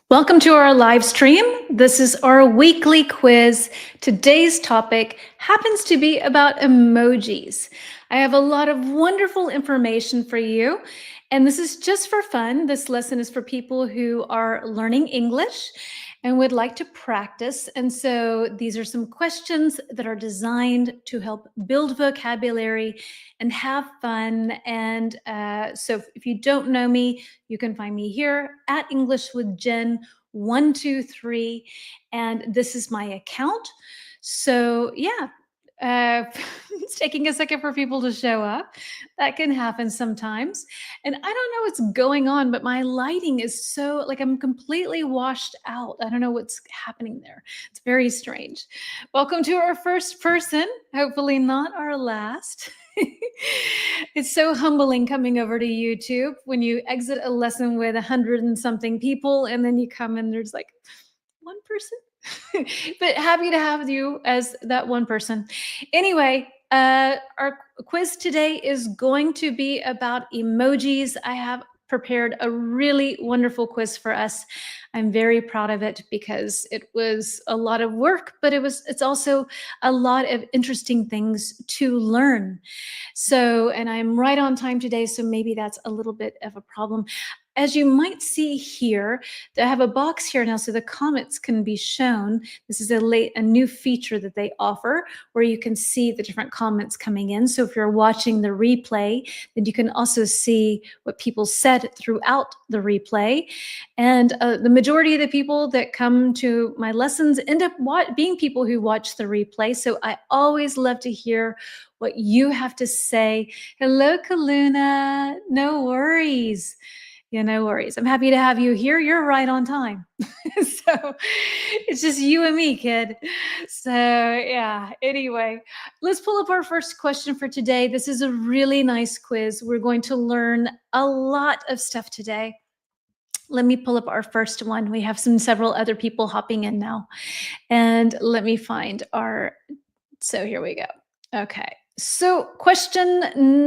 Welcome to our live stream. This is our weekly quiz. Today's topic happens to be about emojis. I have a lot of wonderful information for you, and this is just for fun. This lesson is for people who are learning English and would like to practice. And so these are some questions that are designed to help build vocabulary and have fun. And so if you don't know me, you can find me here at English with Jen 123, and this is my account. So yeah, it's taking a second for people to show up. That can happen sometimes. And I don't know what's going on, but my lighting is so like I'm completely washed out. I don't know what's happening there. It's very strange. Welcome to our first person, hopefully not our last. It's so humbling coming over to YouTube when you exit a lesson with 100 and something people, and then you come and there's like one person. But happy to have you as that one person. Anyway, our quiz today is going to be about emojis. I have prepared a really wonderful quiz for us. I'm very proud of it because it was a lot of work, but it's also a lot of interesting things to learn. So, and I'm right on time today, so maybe that's a little bit of a problem. As you might see here, I have a box here now so the comments can be shown. This is a new feature that they offer where you can see the different comments coming in. So if you're watching the replay, then you can also see what people said throughout the replay. And the majority of the people that come to my lessons end up being people who watch the replay. So I always love to hear what you have to say. Hello, Kaluna. No worries. Yeah, no worries. I'm happy to have you here. You're right on time. So it's just you and me, kid. So yeah, anyway, let's pull up our first question for today. This is a really nice quiz. We're going to learn a lot of stuff today. Let me pull up our first one. We have several other people hopping in now. And let me find so here we go. Okay. So question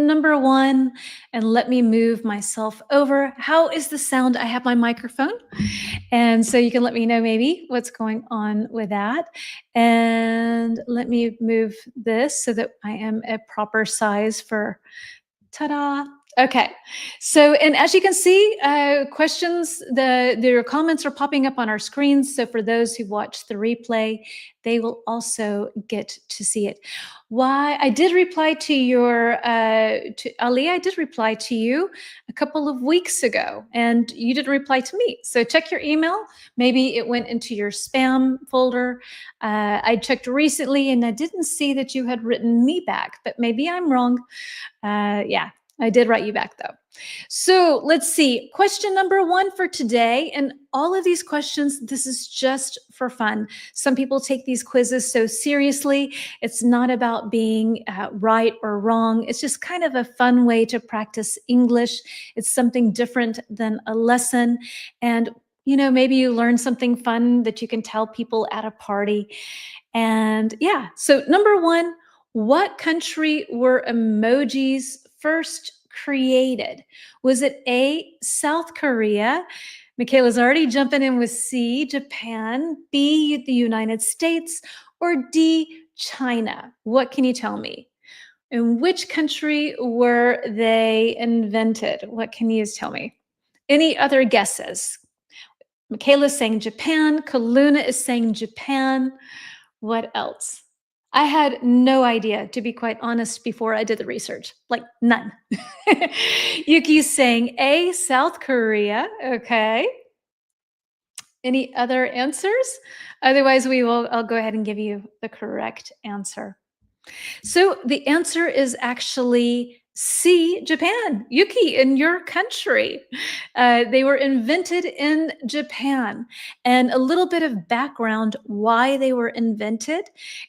number one, and let me move myself over. How is the sound? I have my microphone, and so you can let me know maybe what's going on with that. And let me move this so that I am a proper size for, ta-da. Okay, so, and as you can see, questions, their comments are popping up on our screens. So for those who watch the replay, they will also get to see it. Why I did reply to to Ali, I did reply to you a couple of weeks ago, and you didn't reply to me. So check your email. Maybe it went into your spam folder. I checked recently, and I didn't see that you had written me back, but maybe I'm wrong. Yeah, I did write you back though. So let's see. Question number one for today. And all of these questions, this is just for fun. Some people take these quizzes so seriously. It's not about being right or wrong. It's just kind of a fun way to practice English. It's something different than a lesson. And you know, maybe you learn something fun that you can tell people at a party. And yeah, so number one, what country were emojis first created? Was it A, South Korea? Michaela's already jumping in with C, Japan, B, the United States, or D, China? What can you tell me? In which country were they invented? What can you tell me? Any other guesses? Michaela's saying Japan. Kaluna is saying Japan. What else? I had no idea, to be quite honest, before I did the research. Like none. Yuki's saying A, South Korea. Okay. Any other answers? Otherwise, I'll go ahead and give you the correct answer. So the answer is actually C, Japan. Yuki, in your country. They were invented in Japan. And a little bit of background why they were invented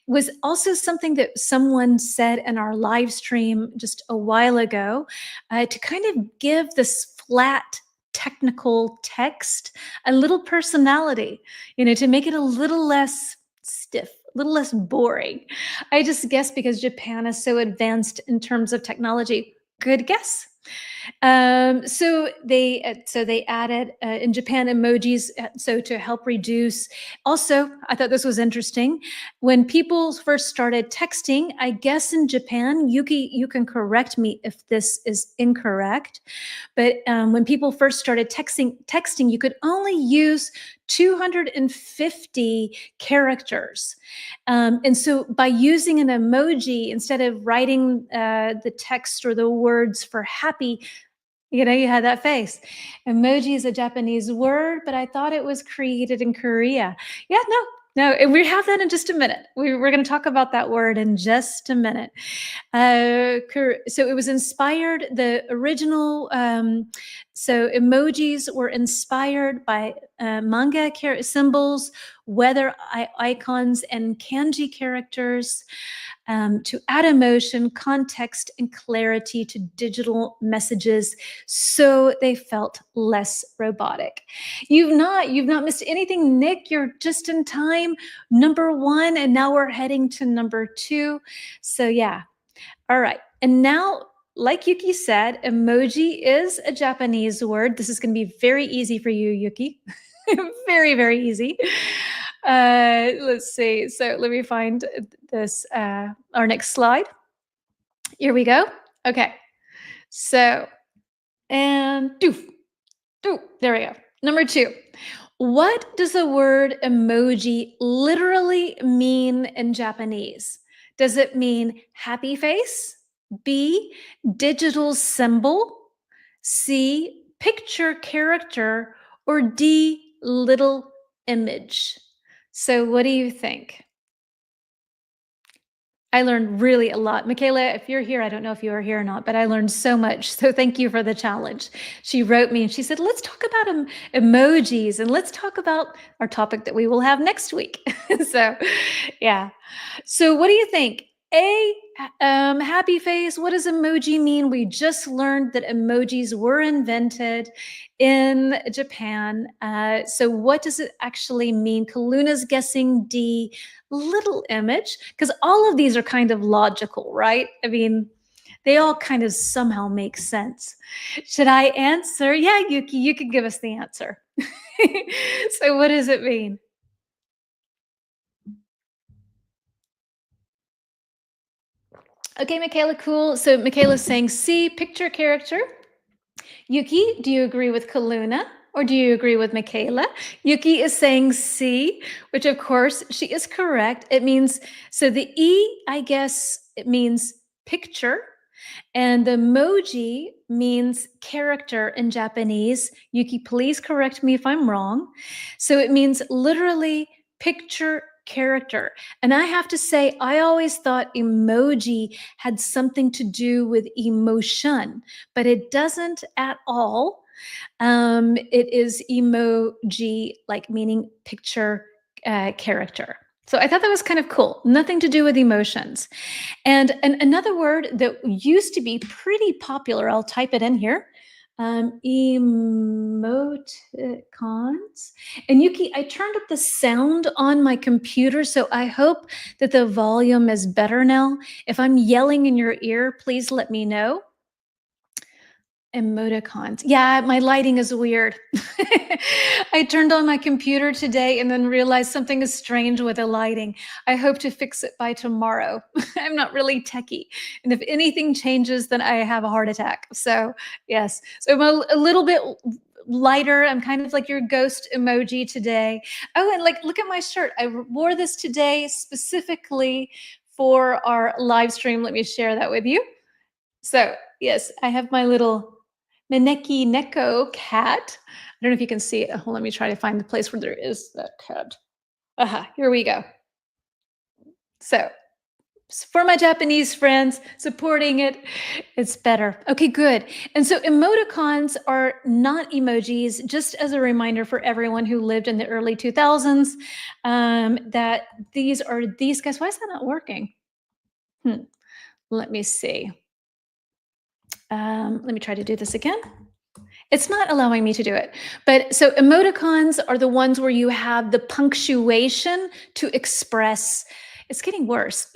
was also something that someone said in our live stream just a while ago to kind of give this flat technical text a little personality, you know, to make it a little less stiff, a little less boring. I just guess because Japan is so advanced in terms of technology. Good guess. So they added in Japan emojis so to help reduce. Also, I thought this was interesting. When people first started texting, I guess in Japan, Yuki, you can correct me if this is incorrect, but when people first started texting, you could only use 250 characters. And so by using an emoji instead of writing the text or the words for happy, you had that face. Emoji is a Japanese word, but I thought it was created in Korea. Yeah, no, no, and we have that in just a minute. We're going to talk about that word in just a minute. So it was inspired, the original, so emojis were inspired by manga symbols, weather icons, and kanji characters to add emotion, context, and clarity to digital messages so they felt less robotic. You've not missed anything, Nick. You're just in time. Number one, and now we're heading to number two. So yeah. All right. And now, like Yuki said, emoji is a Japanese word. This is going to be very easy for you, Yuki. Very, very easy. Let's see. So let me find this, our next slide. Here we go. Okay. So, and doof, doof. There we go. Number two. What does the word emoji literally mean in Japanese? Does it mean happy face? B, digital symbol? C, picture character? Or D, little image? So what do you think? I learned really a lot. Michaela, if you're here, I don't know if you are here or not, but I learned so much. So thank you for the challenge. She wrote me and she said, let's talk about emojis and let's talk about our topic that we will have next week. So, yeah. So what do you think? A, happy face. What does emoji mean? We just learned that emojis were invented in Japan. So what does it actually mean? Kaluna's guessing D, little image, because all of these are kind of logical, right? I mean, they all kind of somehow make sense. Should I answer? Yeah, Yuki, you can give us the answer. So what does it mean? Okay, Michaela, cool. So Michaela's saying C, picture character. Yuki, do you agree with Kaluna or do you agree with Michaela? Yuki is saying C, which of course she is correct. It means, so the E, I guess it means picture. And the emoji means character in Japanese. Yuki, please correct me if I'm wrong. So it means literally picture character. And I have to say, I always thought emoji had something to do with emotion, but it doesn't at all. It is emoji, like meaning picture character. So I thought that was kind of cool. Nothing to do with emotions. And another word that used to be pretty popular, I'll type it in here, emoticons. And Yuki, I turned up the sound on my computer, so I hope that the volume is better now. If I'm yelling in your ear, please let me know. Emoticons. Yeah, my lighting is weird. I turned on my computer today and then realized something is strange with the lighting. I hope to fix it by tomorrow. I'm not really techie. And if anything changes, then I have a heart attack. So, yes. So I'm a little bit lighter. I'm kind of like your ghost emoji today. Oh, and like, look at my shirt. I wore this today specifically for our live stream. Let me share that with you. So, yes, I have my little Maneki Neko cat. I don't know if you can see it. Hold on, let me try to find the place where there is that cat. Here we go. So, for my Japanese friends supporting it, it's better. Okay, good. And so emoticons are not emojis, just as a reminder for everyone who lived in the early 2000s, that these are these guys. Why is that not working? Let me see. Let me try to do this again. It's not allowing me to do it. But so emoticons are the ones where you have the punctuation to express It's getting worse.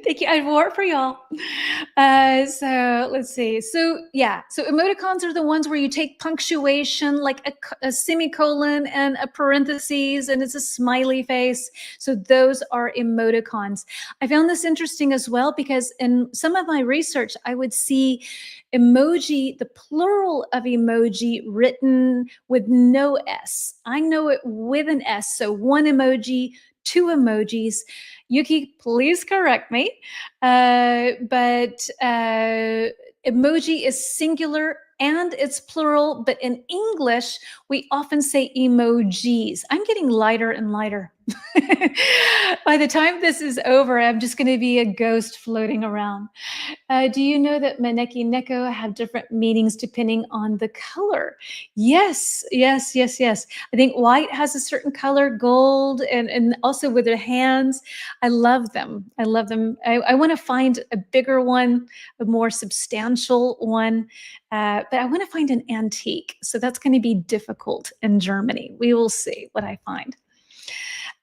Thank you. I wore it for y'all. So let's see. So yeah, so emoticons are the ones where you take punctuation, like a semicolon and a parentheses, and it's a smiley face. So those are emoticons. I found this interesting as well because in some of my research, I would see emoji, the plural of emoji written with no S. I know it with an S. So one emoji, two emojis. Yuki, please correct me. But emoji is singular and it's plural, but in English, we often say emojis. I'm getting lighter and lighter. By the time this is over, I'm just going to be a ghost floating around. Do you know that maneki neko have different meanings depending on the color? Yes, yes, yes, yes. I think white has a certain color, gold, and also with their hands. I love them. I love them. I want to find a bigger one, a more substantial one, but I want to find an antique. So that's going to be difficult in Germany. We will see what I find.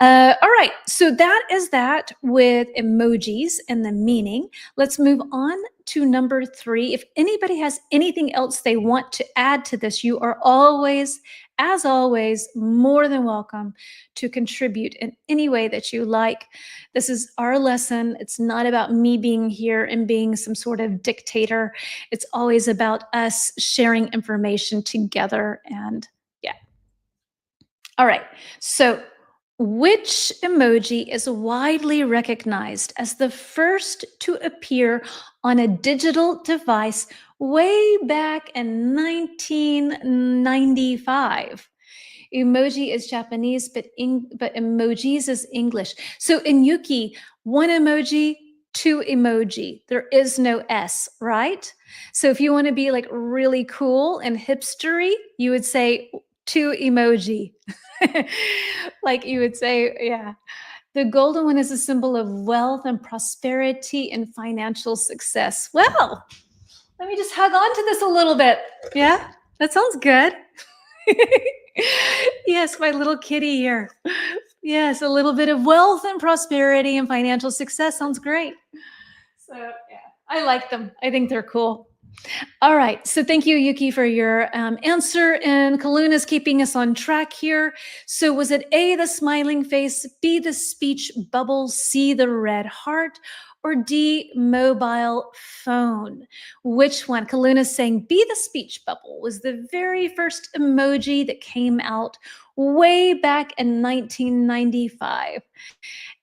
All right, so that is that with emojis and the meaning. Let's move on to number 3. If anybody has anything else they want to add to this, you are always, as always, more than welcome to contribute in any way that you like. This is our lesson. It's not about me being here and being some sort of dictator. It's always about us sharing information together. And yeah. All right, so which emoji is widely recognized as the first to appear on a digital device way back in 1995? Emoji is Japanese, but emojis is English. So in Yuki, one emoji, two emoji. There is no S, right? So if you want to be like really cool and hipstery, you would say two emoji. Like you would say, yeah. The golden one is a symbol of wealth and prosperity and financial success. Well, let me just hug on to this a little bit. Yeah, that sounds good. Yes, my little kitty here. Yes, a little bit of wealth and prosperity and financial success sounds great. So, yeah, I like them. I think they're cool. All right. So thank you, Yuki, for your answer. And Kaluna's keeping us on track here. So was it A, the smiling face, B, the speech bubble, C, the red heart, or D, mobile phone? Which one? Kaluna's saying B, the speech bubble, was the very first emoji that came out way back in 1995.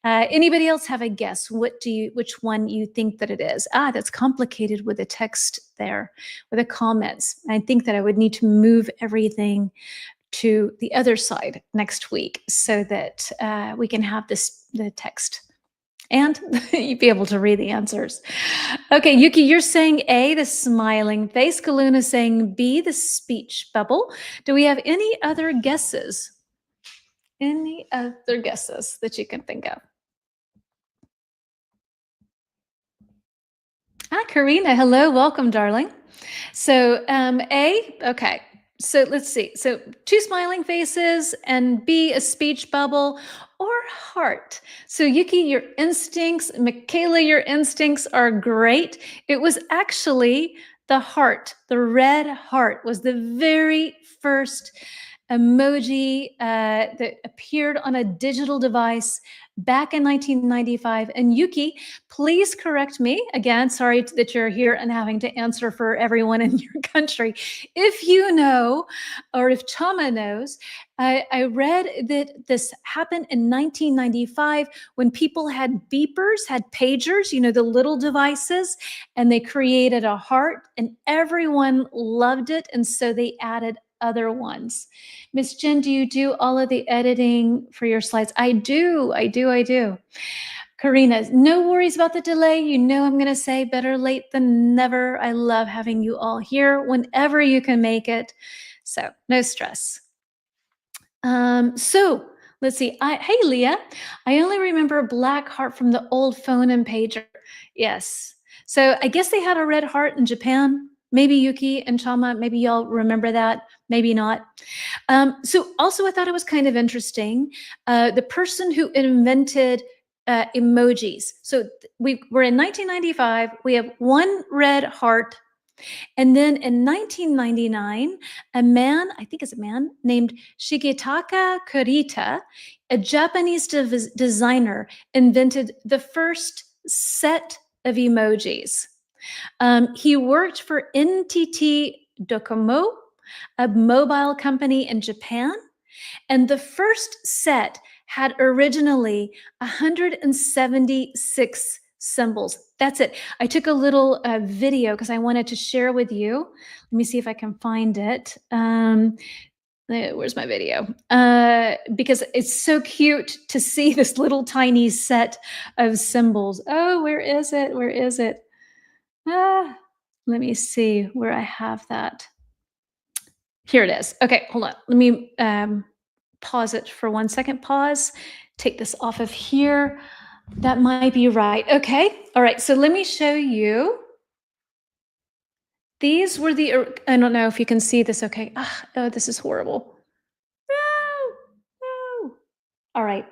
Anybody else have a guess? Which one you think that it is? That's complicated with the text there, with the comments. I think that I would need to move everything to the other side next week so that we can have the text and you'd be able to read the answers. Okay, Yuki, you're saying A, the smiling face. Kaluna saying B, the speech bubble. Do we have any other guesses? Any other guesses that you can think of? Hi, Karina. Hello. Welcome, darling. So, A, okay. So let's see. So, two smiling faces, and B, a speech bubble, or heart. So, Yuki, your instincts, Michaela, your instincts are great. It was actually the heart, the red heart was the very first emoji that appeared on a digital device back in 1995. And Yuki, please correct me. Again, sorry that you're here and having to answer for everyone in your country. If you know, or if Chama knows, I read that this happened in 1995 when people had beepers, had pagers, you know, the little devices, and they created a heart and everyone loved it. And so they added other ones. Miss Jen, do you do all of the editing for your slides? I do. Karina, no worries about the delay. You know I'm going to say better late than never. I love having you all here whenever you can make it. So no stress. So let's see. Hey, Leah, I only remember black heart from the old phone and pager. Yes. So I guess they had a red heart in Japan. Maybe Yuki and Chama, maybe y'all remember that, maybe not. So also I thought it was kind of interesting, the person who invented emojis. So we're in 1995, we have one red heart, and then in 1999, a man, I think it's a man, named Shigetaka Kurita, a Japanese designer, invented the first set of emojis. He worked for NTT Docomo, a mobile company in Japan, and the first set had originally 176 symbols. That's it. I took a little video because I wanted to share with you. Let me see if I can find it. Where's my video? Because it's so cute to see this little tiny set of symbols. Oh, where is it? Where is it? Ah, let me see where I have that. Here it is. Okay, hold on. Let me pause it for 1 second. Pause. Take this off of here. That might be right. Okay. All right. So let me show you. These were the, I don't know if you can see this. Okay. Oh, this is horrible. No, no. All right.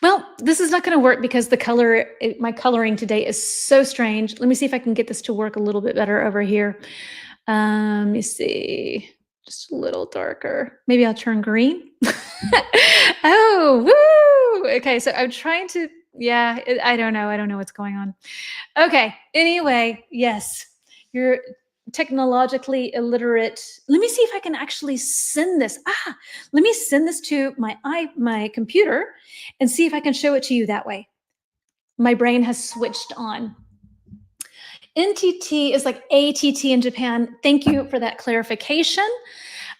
Well, this is not going to work because my coloring today is so strange. Let me see if I can get this to work a little bit better over here. Let me see, just a little darker. Maybe I'll turn green. Oh, woo! Okay, so I'm trying to, yeah, I don't know. I don't know what's going on. Okay, anyway, yes, you're technologically illiterate. Let me see if I can actually send this. Let me send this to my computer and see if I can show it to you that way. My brain has switched on. NTT is like ATT in Japan. Thank you for that clarification.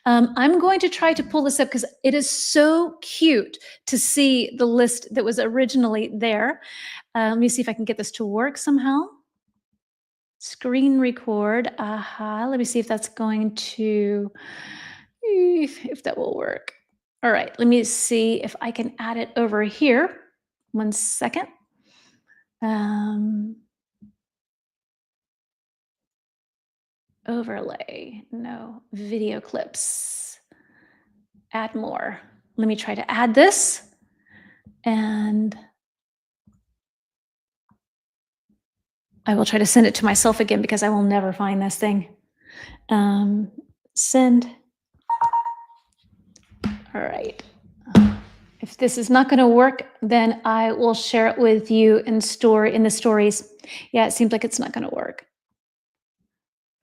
I'm going to try to pull this up because it is so cute to see the list that was originally there. Let me see if I can get this to work somehow. Screen record. Let me see if that's going to, if that will work. All right, let me see if I can add it over here. 1 second. Overlay, no, video clips. Add more. Let me try to add this. And I will try to send it to myself again because I will never find this thing. Send. All right. If this is not going to work, then I will share it with you in the stories. Yeah, it seems like it's not going to work.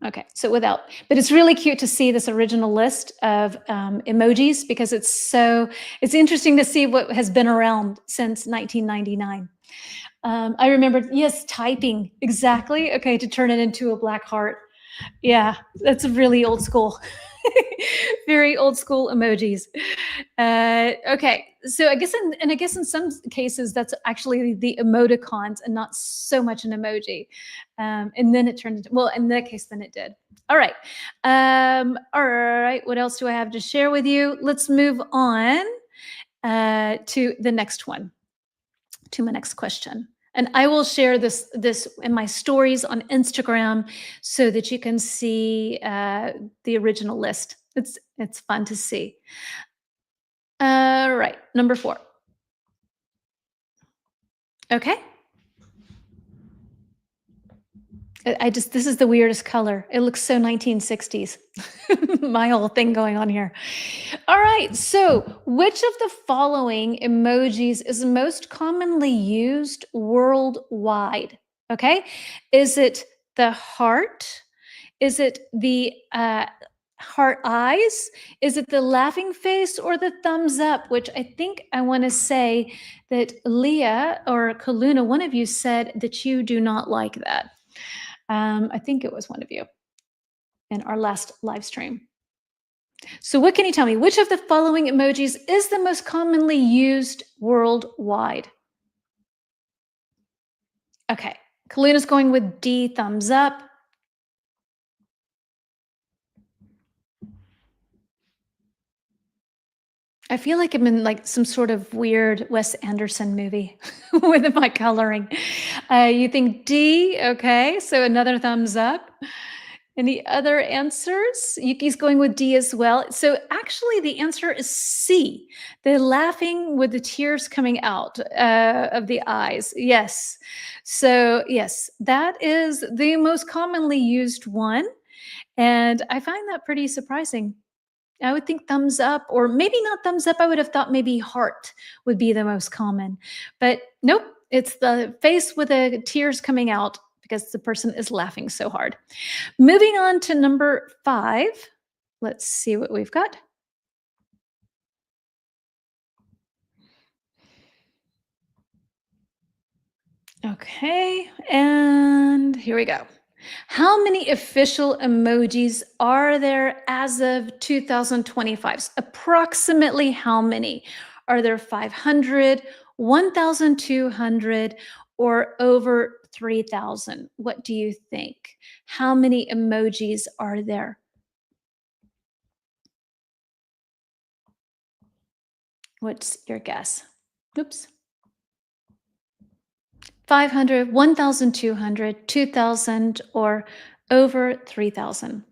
Okay, so but it's really cute to see this original list of emojis because it's interesting to see what has been around since 1999. I remember, yes, typing, exactly. Okay, to turn it into a black heart. Yeah, that's really old school. Very old school emojis. Okay, so I guess in some cases that's actually the emoticons and not so much an emoji. And then it turned into, well, in that case, then it did. All right. All right. What else do I have to share with you? Let's move on to the next one, to my next question. And I will share this in my stories on Instagram so that you can see the original list. It's fun to see. All right, number 4. Okay. This is the weirdest color. It looks so 1960s. My whole thing going on here. All right, so which of the following emojis is most commonly used worldwide? Okay, is it the heart? Is it the heart eyes? Is it the laughing face or the thumbs up? Which I think I want to say that Leah or Kaluna, one of you said that you do not like that. I think it was one of you in our last live stream. So what can you tell me? Which of the following emojis is the most commonly used worldwide? Okay, Kaluna's going with D, thumbs up. I feel like I'm in like some sort of weird Wes Anderson movie with my coloring. You think D? Okay, so another thumbs up. Any other answers? Yuki's going with D as well. So actually, the answer is C. The laughing with the tears coming out of the eyes. Yes. So, yes, that is the most commonly used one. And I find that pretty surprising. I would think thumbs up, or maybe not thumbs up. I would have thought maybe heart would be the most common. But nope, it's the face with the tears coming out because the person is laughing so hard. Moving on to number 5. Let's see what we've got. Okay, and here we go. How many official emojis are there as of 2025? Approximately how many? Are there 500, 1,200, or over 3,000? What do you think? How many emojis are there? What's your guess? Oops. 500, 1,200, 2,000, or over 3,000.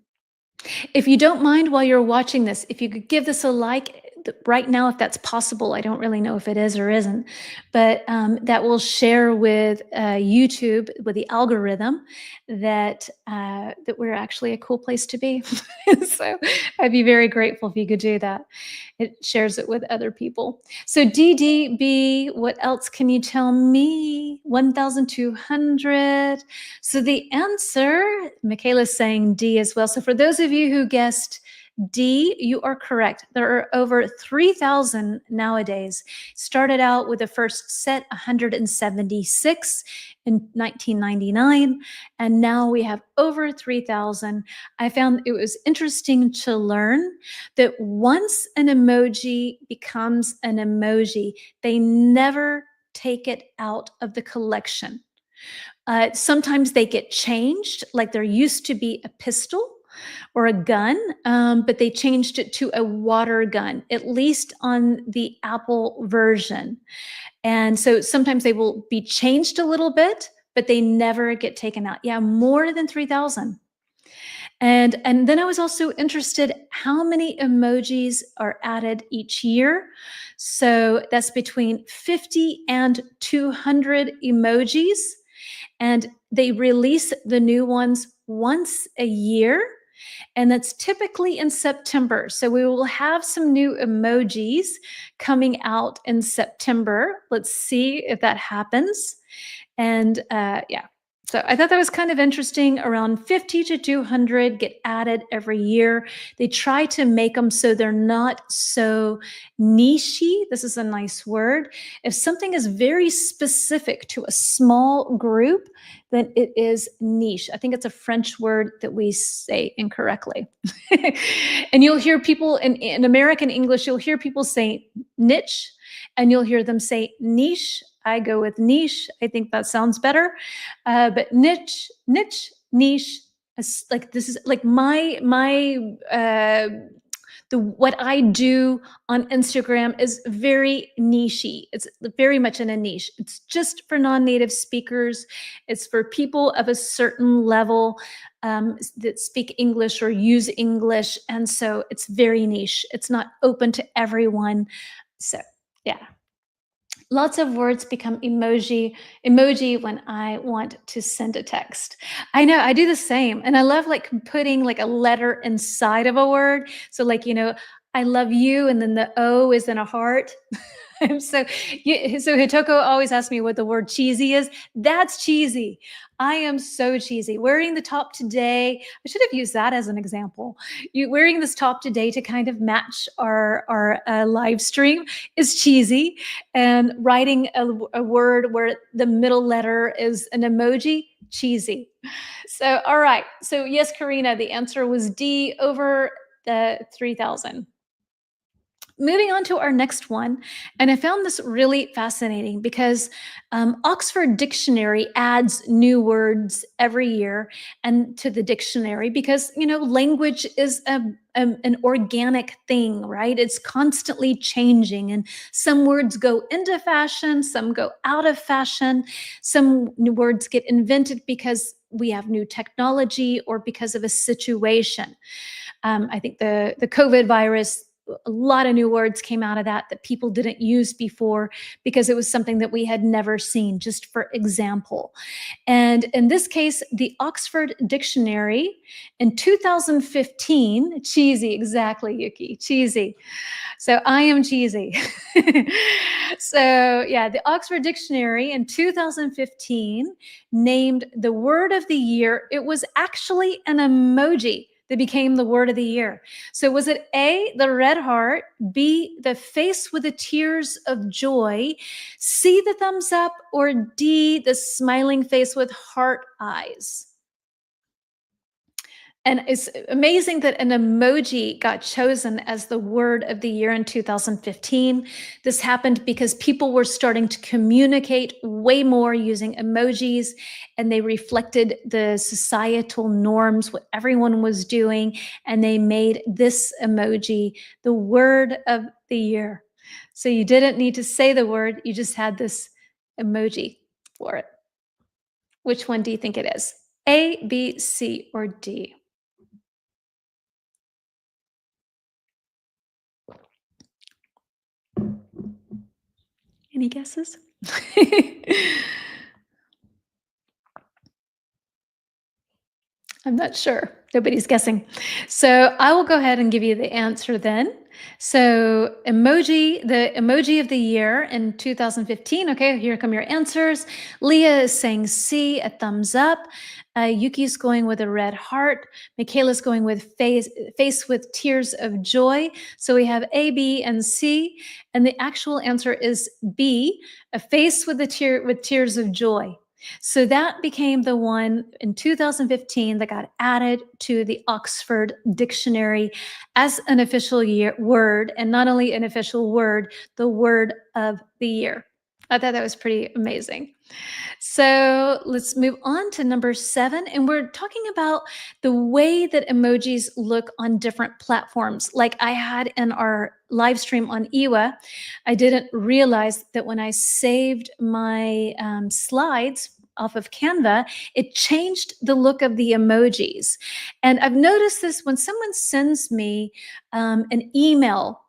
If you don't mind while you're watching this, if you could give this a like right now, if that's possible. I don't really know if it is or isn't, but that will share with YouTube, with the algorithm, that we're actually a cool place to be. So I'd be very grateful if you could do that. It shares it with other people. So DDB, what else can you tell me? 1,200. So the answer, Michaela's saying D as well. So for those of you who guessed D, you are correct. There are over 3,000 nowadays. Started out with the first set, 176 in 1999, and now we have over 3,000. I found it was interesting to learn that once an emoji becomes an emoji, they never take it out of the collection. Sometimes they get changed, like there used to be a pistol or a gun, but they changed it to a water gun, at least on the Apple version. And so sometimes they will be changed a little bit, but they never get taken out. Yeah, more than 3,000. And then I was also interested how many emojis are added each year. So that's between 50 and 200 emojis, and they release the new ones once a year, and that's typically in September. So we will have some new emojis coming out in September. Let's see if that happens. And yeah, so I thought that was kind of interesting. Around 50 to 200 get added every year. They try to make them so they're not so nichey. This is a nice word. If something is very specific to a small group, then it is niche. I think it's a French word that we say incorrectly. And you'll hear people in American English, you'll hear people say niche, and you'll hear them say niche. I go with niche. I think that sounds better. But niche, niche. Like this is like the what I do on Instagram is very nichey. It's very much in a niche. It's just for non-native speakers. It's for people of a certain level that speak English or use English, and so it's very niche. It's not open to everyone. So yeah. Lots of words become emoji when I want to send a text. I know, I do the same. And I love like putting like a letter inside of a word. So like, I love you, and then the O is in a heart. So, so Hitoko always asks me what the word cheesy is. That's cheesy. I am so cheesy. Wearing the top today, I should have used that as an example. You wearing this top today to kind of match our live stream is cheesy, and writing a word where the middle letter is an emoji, cheesy. So, all right. So, yes, Karina, the answer was D, over the 3,000. Moving on to our next one, and I found this really fascinating because Oxford Dictionary adds new words every year and to the dictionary because language is an organic thing, right? It's constantly changing, and some words go into fashion, some go out of fashion, some new words get invented because we have new technology or because of a situation. I think the COVID virus, a lot of new words came out of that people didn't use before because it was something that we had never seen, just for example. And in this case, the Oxford Dictionary in 2015, cheesy, exactly, Yuki, cheesy. So I am cheesy. So yeah, the Oxford Dictionary in 2015 named the word of the year. It was actually an emoji that became the word of the year. So was it A, the red heart, B, the face with the tears of joy, C, the thumbs up, or D, the smiling face with heart eyes? And it's amazing that an emoji got chosen as the word of the year in 2015. This happened because people were starting to communicate way more using emojis, and they reflected the societal norms, what everyone was doing, and they made this emoji the word of the year. So you didn't need to say the word, you just had this emoji for it. Which one do you think it is? A, B, C, or D? Any guesses? I'm not sure. Nobody's guessing. So I will go ahead and give you the answer then. So the emoji of the year in 2015. Okay, here come your answers. Leah is saying C, a thumbs up. Yuki's going with a red heart. Michaela's going with face with tears of joy. So we have A, B, and C, and the actual answer is B, a face with tears of joy. So that became the one in 2015 that got added to the Oxford Dictionary as an official word, and not only an official word, the word of the year. I thought that was pretty amazing. So let's move on to number 7. And we're talking about the way that emojis look on different platforms. Like I had in our live stream on Ewa, I didn't realize that when I saved my slides off of Canva, it changed the look of the emojis. And I've noticed this when someone sends me an email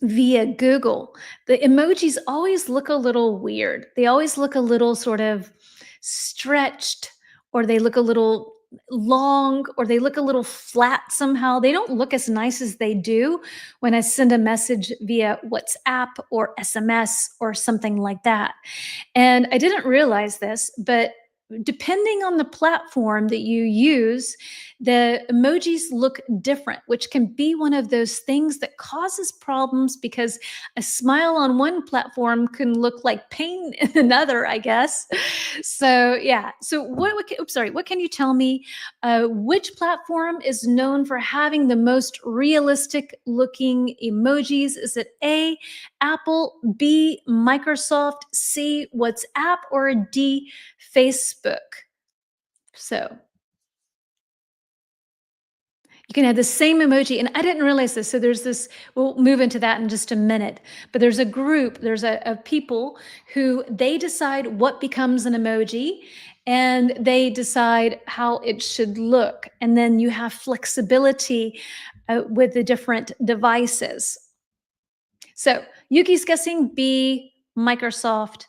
via Google, the emojis always look a little weird. They always look a little sort of stretched, or they look a little long, or they look a little flat somehow. They don't look as nice as they do when I send a message via WhatsApp or SMS or something like that. And I didn't realize this, but depending on the platform that you use, the emojis look different, which can be one of those things that causes problems because a smile on one platform can look like pain in another, I guess. So yeah. So what can you tell me? Which platform is known for having the most realistic looking emojis? Is it A, Apple, B, Microsoft, C, WhatsApp, or D, Facebook? So you can have the same emoji, and I didn't realize this. So there's this, we'll move into that in just a minute, but there's a group, there's a people who they decide what becomes an emoji, and they decide how it should look. And then you have flexibility with the different devices. So Yuki's guessing B, Microsoft.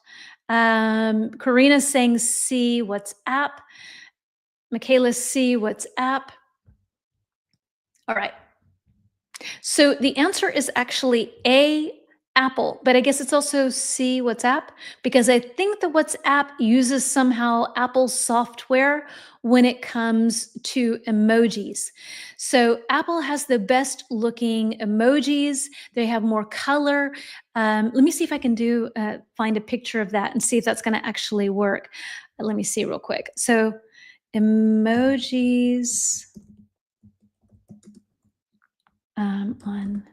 Karina's saying C, WhatsApp. Michaela's C, WhatsApp. All right. So the answer is actually A, Apple, but I guess it's also C, WhatsApp, because I think the WhatsApp uses somehow Apple's software when it comes to emojis. So Apple has the best looking emojis. They have more color. Let me see if I can find a picture of that and see if that's going to actually work. Let me see real quick. So emojis. On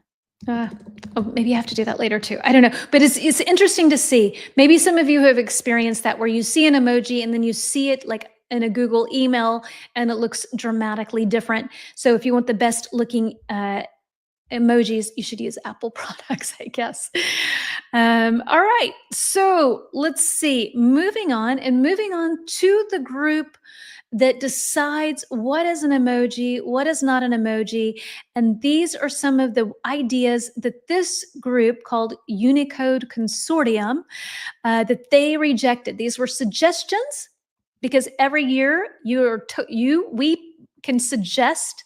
oh, maybe I have to do that later too. I don't know, but it's interesting to see. Maybe some of you have experienced that where you see an emoji and then you see it like in a Google email and it looks dramatically different. So if you want the best looking emojis, you should use Apple products, I guess. All right. So let's see. Moving on to the group that decides what is an emoji, what is not an emoji. And these are some of the ideas that this group called Unicode Consortium that they rejected. These were suggestions because every year we can suggest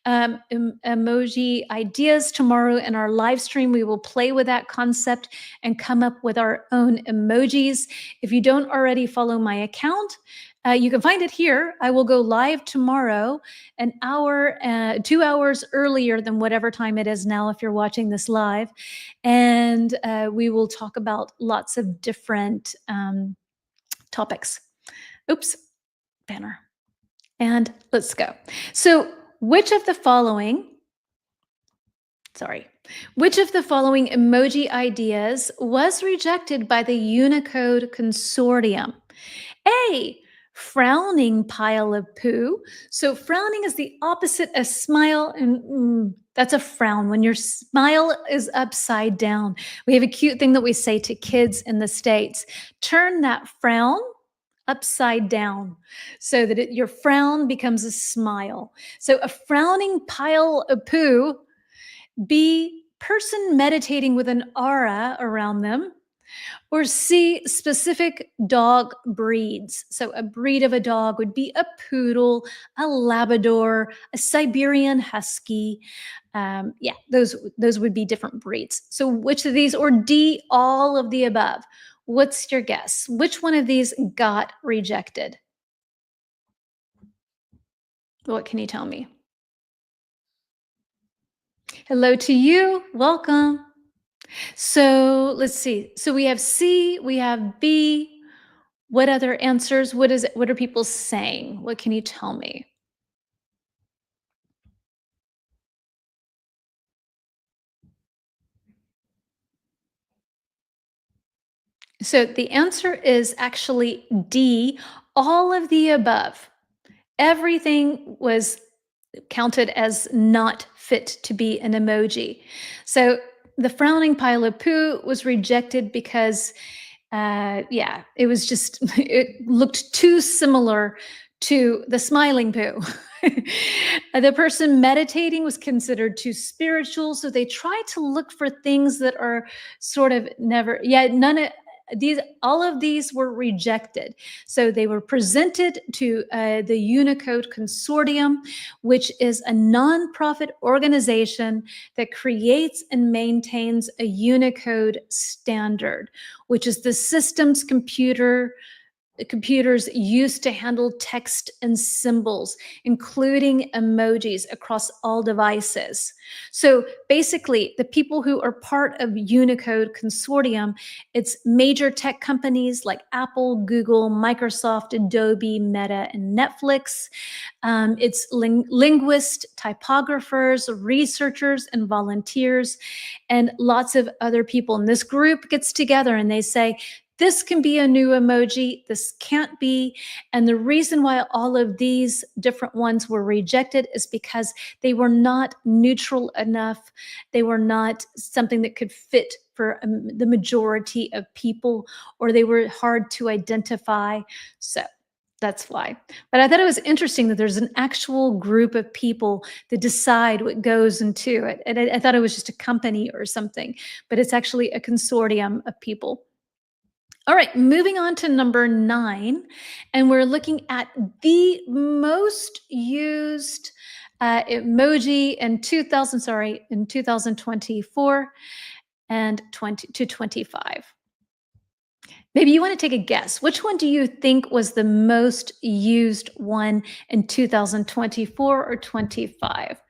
emoji ideas. Tomorrow in our live stream, we will play with that concept and come up with our own emojis. If you don't already follow my account, you can find it here. I will go live tomorrow, an hour, 2 hours earlier than whatever time it is now if you're watching this live. And we will talk about lots of different topics. Oops, banner. And let's go. So, which of the following, sorry, which of the following emoji ideas was rejected by the Unicode Consortium? A, frowning pile of poo. So frowning is the opposite of smile, and that's a frown when your smile is upside down. We have a cute thing that we say to kids in the States: turn that frown upside down so that your frown becomes a smile. So a frowning pile of poo. B, person meditating with an aura around them. Or C, specific dog breeds. So a breed of a dog would be a poodle, a Labrador, a Siberian Husky. Yeah, those would be different breeds. So which of these, or D, all of the above? What's your guess? Which one of these got rejected? What can you tell me? Hello to you. Welcome. So let's see. So we have C, we have B. What other answers? What is it? What are people saying? What can you tell me? So the answer is actually D, all of the above. Everything was counted as not fit to be an emoji. So the frowning pile of poo was rejected because, yeah, it was just, it looked too similar to the smiling poo. The person meditating was considered too spiritual. So they tried to look for things that are sort of never, yeah, none of these, all of these were rejected. So they were presented to the Unicode Consortium, which is a nonprofit organization that creates and maintains a Unicode standard, which is the system's computers used to handle text and symbols, including emojis across all devices. So basically, the people who are part of Unicode Consortium, it's major tech companies like Apple, Google, Microsoft, Adobe, Meta, and Netflix. It's linguists, typographers, researchers, and volunteers, and lots of other people. And this group gets together and they say, this can be a new emoji, this can't be. And the reason why all of these different ones were rejected is because they were not neutral enough. They were not something that could fit for the majority of people, or they were hard to identify. So that's why. But I thought it was interesting that there's an actual group of people that decide what goes into it. And I thought it was just a company or something, but it's actually a consortium of people. All right, moving on to number 9, and we're looking at the most used emoji in 2024 and 20 to 25. Maybe you want to take a guess. Which one do you think was the most used one in 2024 or 25?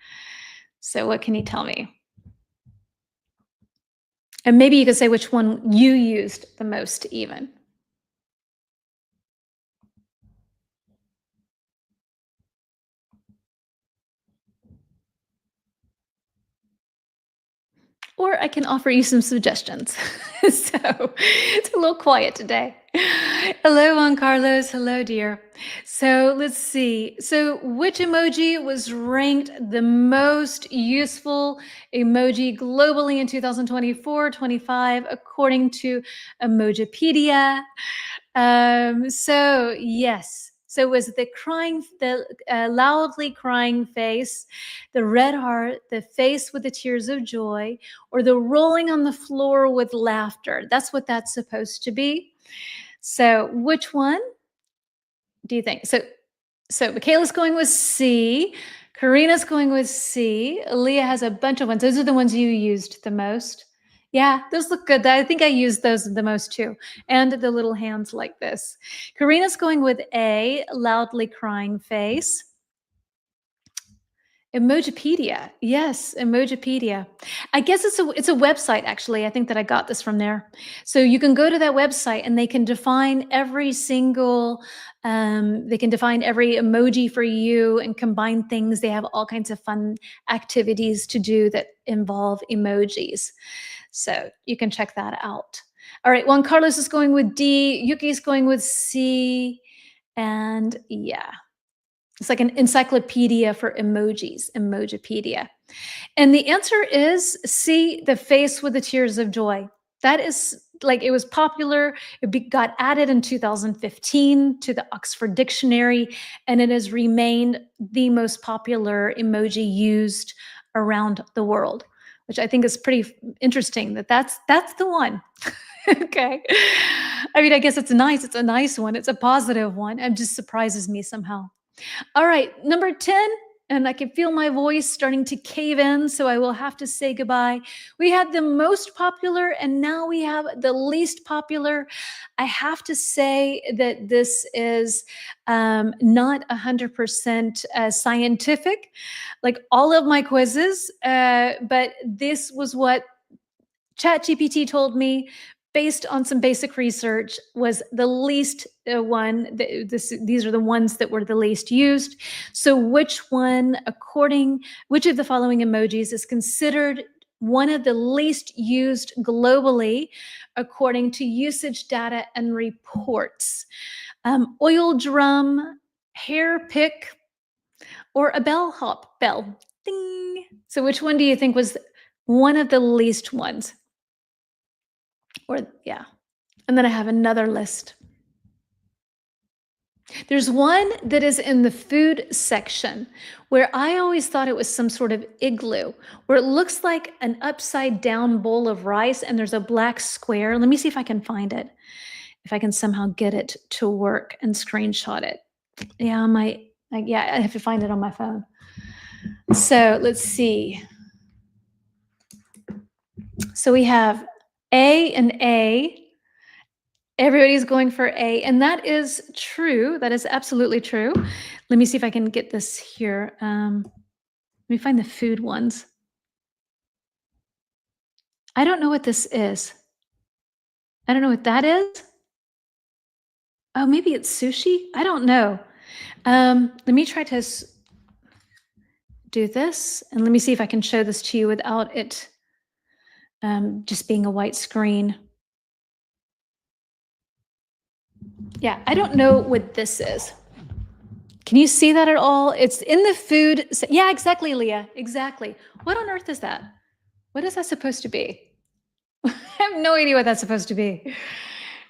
So what can you tell me? And maybe you could say which one you used the most even. or I can offer you some suggestions. So it's a little quiet today. Hello, Juan Carlos. Hello, dear. So let's see. So, which emoji was ranked the most useful emoji globally in 2024-25, according to Emojipedia? So yes. So was the loudly crying face, the red heart, the face with the tears of joy, or the rolling on the floor with laughter? That's what that's supposed to be. So which one do you think? So Michaela's going with C. Karina's going with C. Leah has a bunch of ones. Those are the ones you used the most. Yeah, those look good. I think I used those the most too. And the little hands like this. Karina's going with A, loudly crying face. Emojipedia. Yes, Emojipedia. I guess it's a website actually. I think that I got this from there. So you can go to that website and they can define every single they can define every emoji for you and combine things. They have all kinds of fun activities to do that involve emojis. So you can check that out. All right, Juan Carlos is going with D, Yuki's going with C, and yeah. It's like an encyclopedia for emojis, Emojipedia. And the answer is C, the face with the tears of joy. That is like it was popular. Got added in 2015 to the Oxford Dictionary, and it has remained the most popular emoji used around the world, which I think is pretty interesting that that's the one. Okay. I mean, I guess it's nice. It's a nice one. It's a positive one. It just surprises me somehow. All right, number 10, and I can feel my voice starting to cave in, so I will have to say goodbye. We had the most popular, and now we have the least popular. I have to say that this is not 100% scientific, like all of my quizzes, but this was what ChatGPT told me based on some basic research was the least one. These are the ones that were the least used. So which of the following emojis is considered one of the least used globally according to usage data and reports? Oil drum, hair pick, or a bellhop bell? Ding. So which one do you think was one of the least ones? Or yeah. And then I have another list. There's one that is in the food section where I always thought it was some sort of igloo, where it looks like an upside down bowl of rice and there's a black square. Let me see if I can find it. If I can somehow get it to work and screenshot it. Yeah, I have to find it on my phone. So let's see. So we have A and A. Everybody's going for A, and that is true. That is absolutely true. Let me see if I can get this here. Let me find the food ones. I don't know what this is. I don't know what that is. Oh, maybe it's sushi? I don't know. Let me try to do this, and let me see if I can show this to you without it just being a white screen. Yeah, I don't know what this is. Can you see that at all? It's in the food. Yeah, exactly, Leah. Exactly. What on earth is that? What is that supposed to be? I have no idea what that's supposed to be.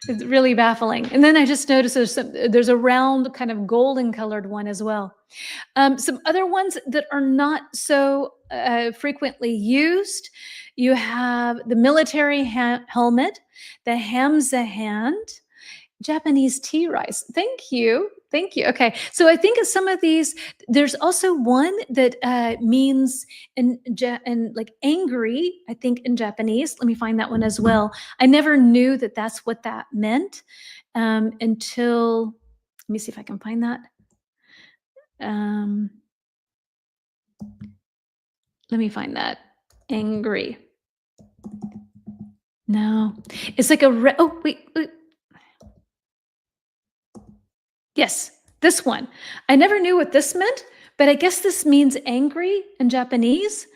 It's really baffling. And then I just noticed there's a round kind of golden colored one as well. Some other ones that are not so frequently used. You have the military helmet, the Hamza hand, Japanese tea rice. Thank you. Thank you. Okay. So I think of some of these, there's also one that means in like angry, I think in Japanese. Let me find that one as well. I never knew that that's what that meant until, let me see if I can find that. Let me find that. Angry. No, it's like oh, wait. Yes, this one. I never knew what this meant, but I guess this means angry in Japanese.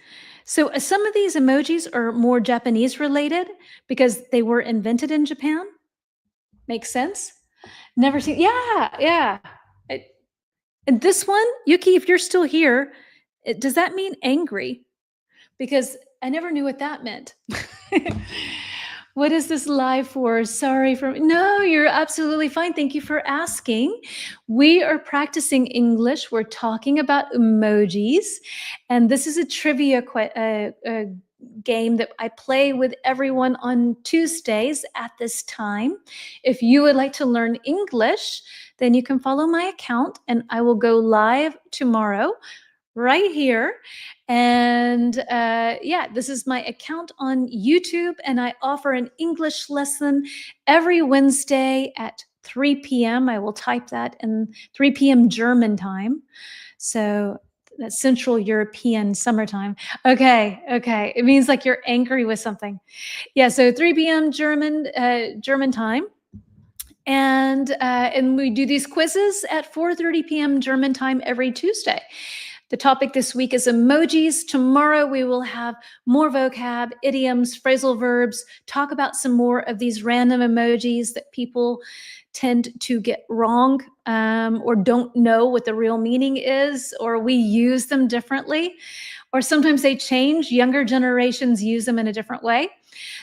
So some of these emojis are more Japanese related because they were invented in Japan. Makes sense? Never seen, yeah, yeah. I- And this one, Yuki, if you're still here, does that mean angry? Because I never knew what that meant. What is this live for? Sorry for no, you're absolutely fine. Thank you for asking. We are practicing English. We're talking about emojis, and this is a game that I play with everyone on Tuesdays at this time. If you would like to learn English, then you can follow my account, and I will go live tomorrow right here. And yeah, this is my account on YouTube, and I offer an English lesson every Wednesday at 3 p.m. I will type that in 3 p.m. German time. So that's Central European summertime. Okay, okay. It means like you're angry with something. Yeah, so 3 p.m. German time. And we do these quizzes at 4:30 p.m. German time every Tuesday. The topic this week is emojis. Tomorrow we will have more vocab, idioms, phrasal verbs, talk about some more of these random emojis that people tend to get wrong, or don't know what the real meaning is, or we use them differently, or sometimes they change. Younger generations use them in a different way.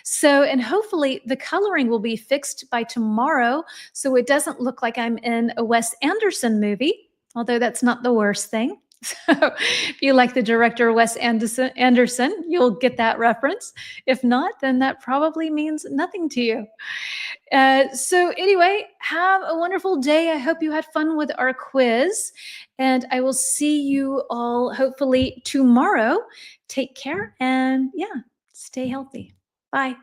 So, and hopefully the coloring will be fixed by tomorrow so it doesn't look like I'm in a Wes Anderson movie, although that's not the worst thing. So, if you like the director Wes Anderson, you'll get that reference. If not, then that probably means nothing to you. So, anyway, have a wonderful day. I hope you had fun with our quiz, and I will see you all hopefully tomorrow. Take care and yeah, stay healthy. Bye.